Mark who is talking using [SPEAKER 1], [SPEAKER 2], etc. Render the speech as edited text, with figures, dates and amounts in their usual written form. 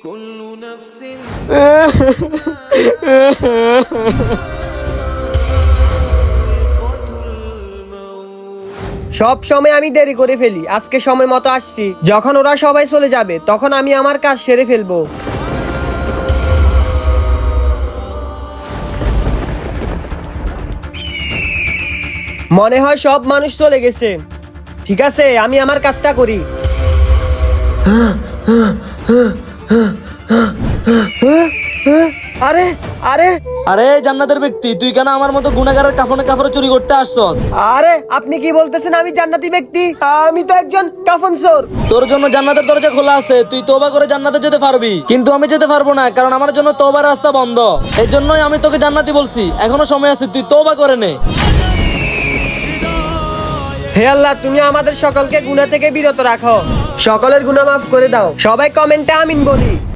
[SPEAKER 1] সব সময় আমি দেরি করে ফেলি, আজকে সময় মতো আসছি। যখন ওরা সবাই চলে যাবে তখন আমি আমার কাজ সেরে ফেলবো। মনে হয় সব মানুষ চলে গেছে। ঠিক আছে, আমি আমার কাজটা করি। আরে আরে
[SPEAKER 2] আরে জান্নাতের ব্যক্তি, তুই কেন আমার মতো গুনাহগারের কাফনে কাপড় চুরি করতে আসছস?
[SPEAKER 1] আরে আপনি কি বলতেছেন আমি জান্নাতি ব্যক্তি? আমি তো একজন কাফন চোর।
[SPEAKER 2] তোর জন্য জান্নাতের দরজা খোলা আছে, তুই তওবা করে জান্নাতে যেতে পারবি, কিন্তু আমি যেতে পারবো না, কারণ আমার জন্য তওবার রাস্তা বন্ধ। এই জন্যই আমি তোকে জান্নাতি বলছি, এখনো সময় আছে, তুই তওবা করে নে।
[SPEAKER 1] হে আল্লাহ, তুমি আমাদের সকলকে গুনাহ থেকে বিরত রাখো, সকলের গুনাহ মাফ করে দাও। সবাই কমেন্টে আমিন বলি।